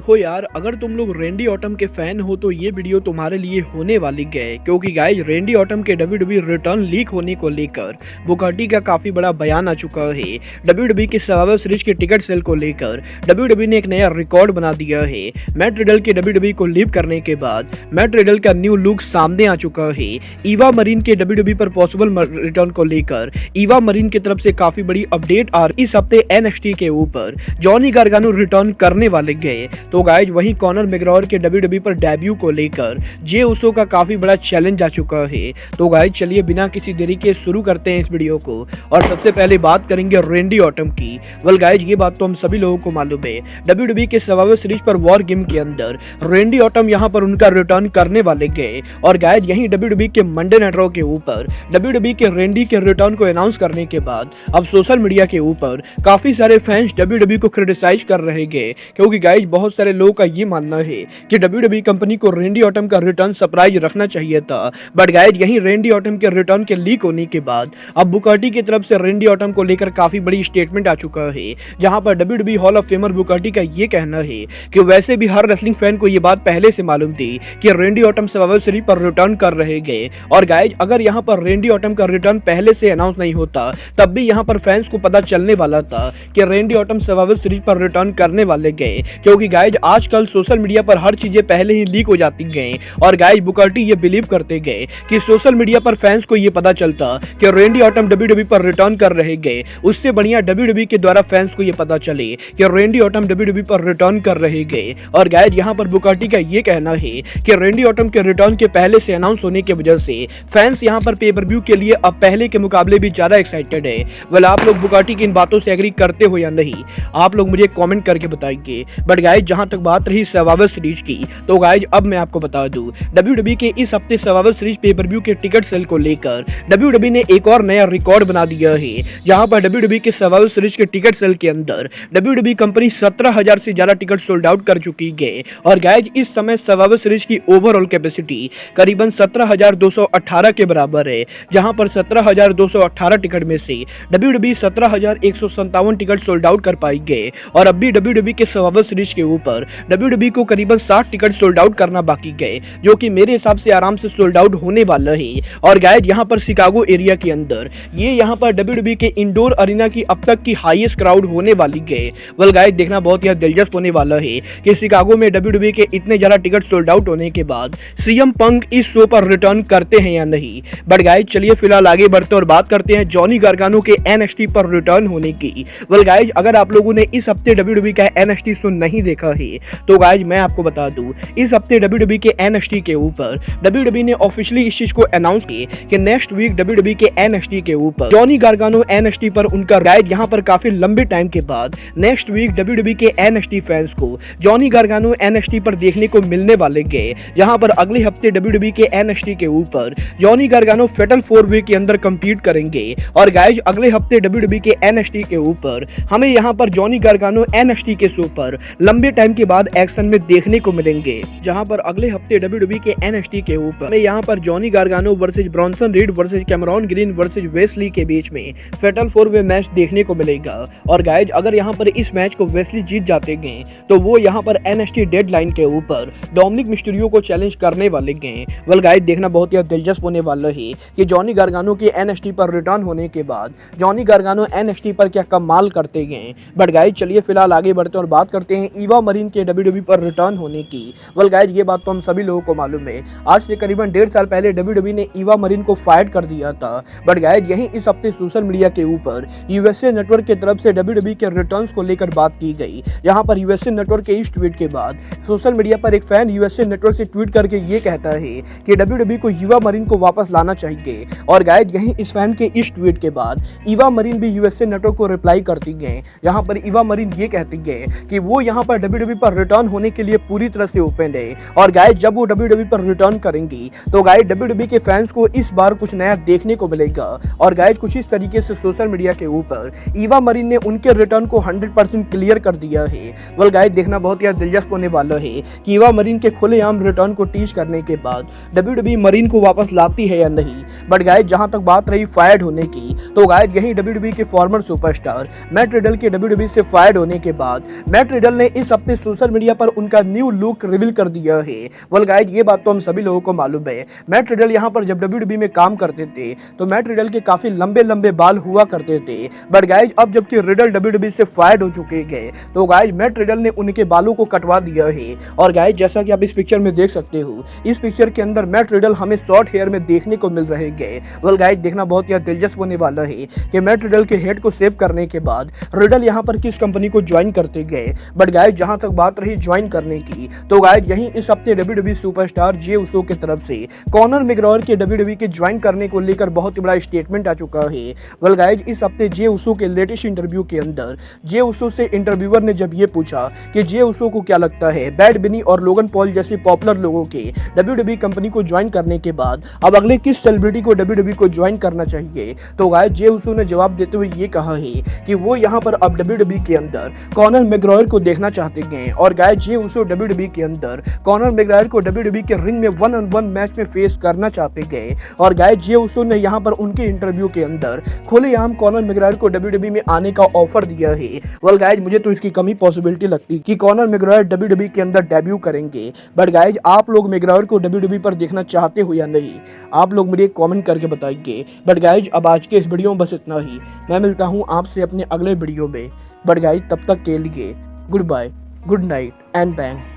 देखो यार, अगर तुम लोग रेंडी ऑटम के फैन हो तो ये वीडियो तुम्हारे लिए होने वाली है, क्योंकि गाइज रेंडी ऑटम के WWE रिटर्न लीक होने को लेकर बुगाटी का काफी बड़ा बयान आ चुका है। WWE के सर्वाइवर सीरीज के टिकट सेल को लेकर WWE ने एक नया रिकॉर्ड बना दिया है। मैट रिडल के WWE को लीव करने के बाद मैट रिडल का न्यू लुक सामने आ चुका है। ईवा मरीन के WWE पर पॉसिबल रिटर्न को लेकर ईवा मरीन की तरफ से काफी बड़ी अपडेट आ रही। इस हफ्ते NXT के ऊपर जॉनी गार्गानो रिटर्न करने वाले गए। तो गाइज वहीं कॉनर मैकग्रावर के WWE पर डेब्यू को लेकर जे उसो का काफी बड़ा चैलेंज आ चुका है। तो गाइज चलिए बिना किसी देरी के शुरू करते हैं इस वीडियो को, और सबसे पहले बात करेंगे रेंडी ऑटम की। वेल गाइज ये बात तो हम सभी लोगों को मालूम है, WWE के सर्वाइवर सीरीज पर वॉर गेम के अंदर रेंडी ऑटम यहां पर उनका रिटर्न करने वाले गए। और गाइज यहीं WWE के मंडे नाइट रॉ के ऊपर WWE के रेंडी के रिटर्न को अनाउंस करने के बाद अब सोशल मीडिया के ऊपर काफी सारे फैंस WWE को क्रिटिसाइज कर रहे गए, क्योंकि गाइज बहुत सारे लोगों का ये मानना है कि WWE कंपनी को रेंडी ऑटम का रिटर्न सरप्राइज रखना चाहिए था। बट गाइज यहीं रेंडी ऑटम के रिटर्न के लीक होने के बाद अब बुकाटी की तरफ से रेंडी ऑटम को लेकर काफी बड़ी स्टेटमेंट आ चुका है, जहां पर WWE hall of famer Bugatti का ये कहना है कि वैसे भी हर रेसलिंग फैन को ये बात पहले से मालूम थी कि रेंडी ऑटम सर्वाइवर सीरीज पर रिटर्न कर रहे गए। और गाइज अगर यहाँ पर रेंडी ऑटम का रिटर्न पहले से अनाउंस नहीं होता तब भी यहाँ पर फैंस को पता चलने वाला था कि रेंडी ऑटम सर्वाइवर सीरीज पर रिटर्न करने वाले गए, क्योंकि गाइज आजकल सोशल मीडिया पर हर चीजें पहले ही लीक हो जाती गई। और गाइज बुकाटी ये बिलीव करते गए कि सोशल मीडिया पर फैंस को ये पता चलता कि रेंडी ऑटम WWE पर रिटर्न कर रहे गए, उससे बढ़िया WWE के द्वारा फैंस को ये पता चले कि रेंडी ऑटम WWE पर रिटर्न कर रहे गए। और गाइज यहाँ पर बुकाटी का ये कहना है कि रेंडी ऑटम के रिटर्न के पहले से अनाउंस होने की वजह से फैंस यहाँ पर पे पर व्यू के लिए अब पहले के मुकाबले भी ज्यादा एक्साइटेड है। वेल आप लोग बुकाटी की इन बातों से एग्री करते हो या नहीं, आप लोग मुझे कमेंट करके बताइए। बट गाइज जहां तक बात रही सर्वाइवर सीरीज की, तो गाइज अब मैं आपको बता दूं WWE के इस हफ्ते सर्वाइवर सीरीज पे पर व्यू के टिकट सेल को लेकर WWE ने एक और नया रिकॉर्ड बना दिया है, जहां पर WWE के सर्वाइवर सीरीज के टिकट सेल के अंदर WWE कंपनी 17,000 से ज्यादा टिकट सोल्ड आउट कर चुकी है। और गाइज इस समय सर्वाइवर सीरीज की ओवरऑल कैपेसिटी करीबन 17,218 के बराबर है, जहां पर 17,218 टिकट में से WWE 17,157 टिकट सोल्ड आउट कर पाई गए। और अब भी WWE के सर्वाइवर सीरीज के ऊपर WWE को करीबन 60 टिकट सोल्ड आउट करना बाकी गए, जो कि मेरे हिसाब से आराम से सोल्ड आउट होने वाला है। और गाइज यहाँ पर शिकागो एरिया के अंदर ये यहाँ पर WWE के इंडोर अरीना की अब तक की हाईएस्ट क्राउड होने वाली गए। वेल गाइज देखना बहुत ही दिलचस्प होने वाला है कि शिकागो में WWE के इतने ज्यादा टिकट सोल्ड आउट होने के बाद CM पंक इस शो पर रिटर्न करते हैं या नहीं। बट गाइज चलिए फिलहाल आगे बढ़ते और बात करते हैं जॉनी गार्गानो के NXT पर रिटर्न होने की। वेल गाइज अगर आप लोगों ने इस हफ्ते WWE का NXT शो नहीं देखा है तो गाइज मैं आपको बता दूं, इस हफ्ते WWE के NXT के ऊपर WWE ने ऑफिशियली इस चीज को अनाउंस किया कि नेक्स्ट वीक WWE के NXT के ऊपर जॉनी गार्गानो NXT पर उनका गाइज यहाँ पर काफी लंबे टाइम के बाद नेक्स्ट वीक WWE के NXT फैंस को जॉनी गार्गानो NXT पर देखने को मिलने वाले गए, जहां पर अगले हफ्ते WWE के NXT के ऊपर जॉनी गार्गानो फेटल 4 वे के अंदर कम्पीट करेंगे। और गाइज अगले हफ्ते WWE के NXT के ऊपर हमें यहाँ पर जॉनी गार्गानो NXT के शो पर लंबे टाइम के बाद एक्शन में देखने को मिलेंगे, जहां पर अगले हफ्ते WWE के NXT के ऊपर हमें यहाँ पर Johnny Gargano versus Bronson read versus Cameron green versus Wesley के बीच में फेटल 4 वे मैच देखने को मिलेगा। और गाइज अगर यहाँ पर इस मैच को वेस्ली जीत जाते गए तो वो यहाँ पर NXT डेडलाइन के ऊपर डोमिनिक मिस्टीरियो को चैलेंज करने वाले गए। वेल गाइज देखना बहुत ही दिलचस्प होने वाला है कि जॉनी गार्गानो के NXT पर रिटर्न होने के बाद जॉनी गार्गानो NXT पर क्या कमाल करते गए। बट गाइज चलिए फिलहाल आगे बढ़ते और बात करते हैं ईवा मरीन के WWE पर रिटर्न होने की। वेल गाइज ये बात तो हम सभी लोगों को मालूम है, आज से करीबन 1.5 साल पहले WWE ने ईवा मरीन को फायर कर दिया था। बट गाइज यहीं इस हफ्ते सोशल मीडिया के ऊपर USA नेटवर्क की तरफ से WWE के रिटर्न्स को लेकर बात की गई, जहां पर USA नेटवर्क के इस ट्वीट के बाद सोशल मीडिया पर एक फैन USA नेटवर्क से ट्वीट करके ये कहता है कि WWE को ईवा मरीन को वापस लाना चाहिए। और गाइज यहीं इस फैन के इस ट्वीट के बाद ईवा मरीन भी USA नेटवर्क को रिप्लाई करती गए, जहां पर ईवा मरीन ये कहती गए कि वो यहाँ पर WWE पर रिटर्न होने के लिए पूरी तरह से ओपन है। और गाइज जब वो WWE पर रिटर्न करेंगी तो गाइज WWE के फैंस को इस बार कुछ नया देखने को मिलेगा। और गाइज कुछ इस तरीके से सोशल मीडिया के ऊपर ईवा मरीन ने उनके रिटर्न को 100% क्लियर कर दिया है। वेल गाइज देखना बहुत ही दिलचस्प होने वाला है कि ईवा मरीन के खुलेआम रिटर्न को टीच करने के बाद WWE मरीन को वापस लाती है या नहीं। बट गाइज जहां तक बात रही फायर्ड होने की, तो गाइज यही WWE के फॉर्मर सुपरस्टार मैट रिडल के WWE से फायर्ड होने के बाद मैट रिडल ने इस हफ्ते पे सोशल मीडिया पर उनका न्यू लुक रिवील कर दिया है। वेल गाइज, ये बात तो हम सभी लोगों को मालूम है। मैट रिडल यहाँ पर जब WWE में काम करते थे तो मैट रिडल के काफी लंबे लंबे बाल हुआ करते थे। बट गाइज अब जबकि रिडल WWE से फायर्ड हो चुके हैं तो गाइज मैट रिडल ने उनके बालों को कटवा दिया है। और गाइज जैसा कि आप इस पिक्चर में देख सकते हो, इस पिक्चर के अंदर मैट रिडल हमें शॉर्ट हेयर में देखने को मिल रहे हैं। वेल गाइज, देखना बहुत ही दिलचस्प होने वाला है कि मैट रिडल के हेड को सेव करने के बाद रिडल यहाँ पर किस कंपनी को ज्वाइन करते गए। बट गाइज जहां तक बात रही ज्वाइन करने की, तो गाइज यहीं इस हफ्ते WWE सुपरस्टार जे उसो की तरफ से कॉनर मैकग्रायर के WWE के ज्वाइन करने को लेकर बहुत ही बड़ा स्टेटमेंट आ चुका है। वेल गाइज, इस हफ्ते जे उसो के लेटेस्ट इंटरव्यू के अंदर जे उसो से इंटरव्यूअर ने जब ये पूछा कि जे उसो को क्या लगता है बैड बनी और लोगन पॉल जैसे पॉपुलर लोगों के WWE कंपनी को ज्वाइन करने के बाद अब अगले किस सेलिब्रिटी को WWE को ज्वाइन करना चाहिए, तो गाइज जे उसो ने जवाब देते हुए ये कहा है कि वो यहाँ पर अब WWE के अंदर कॉनर मैकग्रायर को देखना चाहते हैं। और गाइज जे उसो WWE के अंदर कॉनर मैकग्रायर को WWE के रिंग में 1-on-1 मैच में फेस करना चाहते हैं। और गाइज जे उसो ने यहाँ पर उनके इंटरव्यू के अंदर खुलेआम कॉनर मैकग्रायर को WWE में आने का ऑफर दिया है। वेल गाइज, मुझे तो इसकी कमी पॉसिबिलिटी लगती कि कॉनर मैकग्रायर WWE के अंदर डेब्यू करेंगे। बट गाइज आप लोग मैकग्रायर को WWE पर देखना चाहते हो या नहीं, आप लोग मुझे कमेंट करके बताइए। बट गाइज अब आज के इस वीडियो में बस इतना ही। मैं मिलता हूँ आपसे अपने अगले वीडियो में। बट गाइज तब तक के लिए goodbye, good night and bang.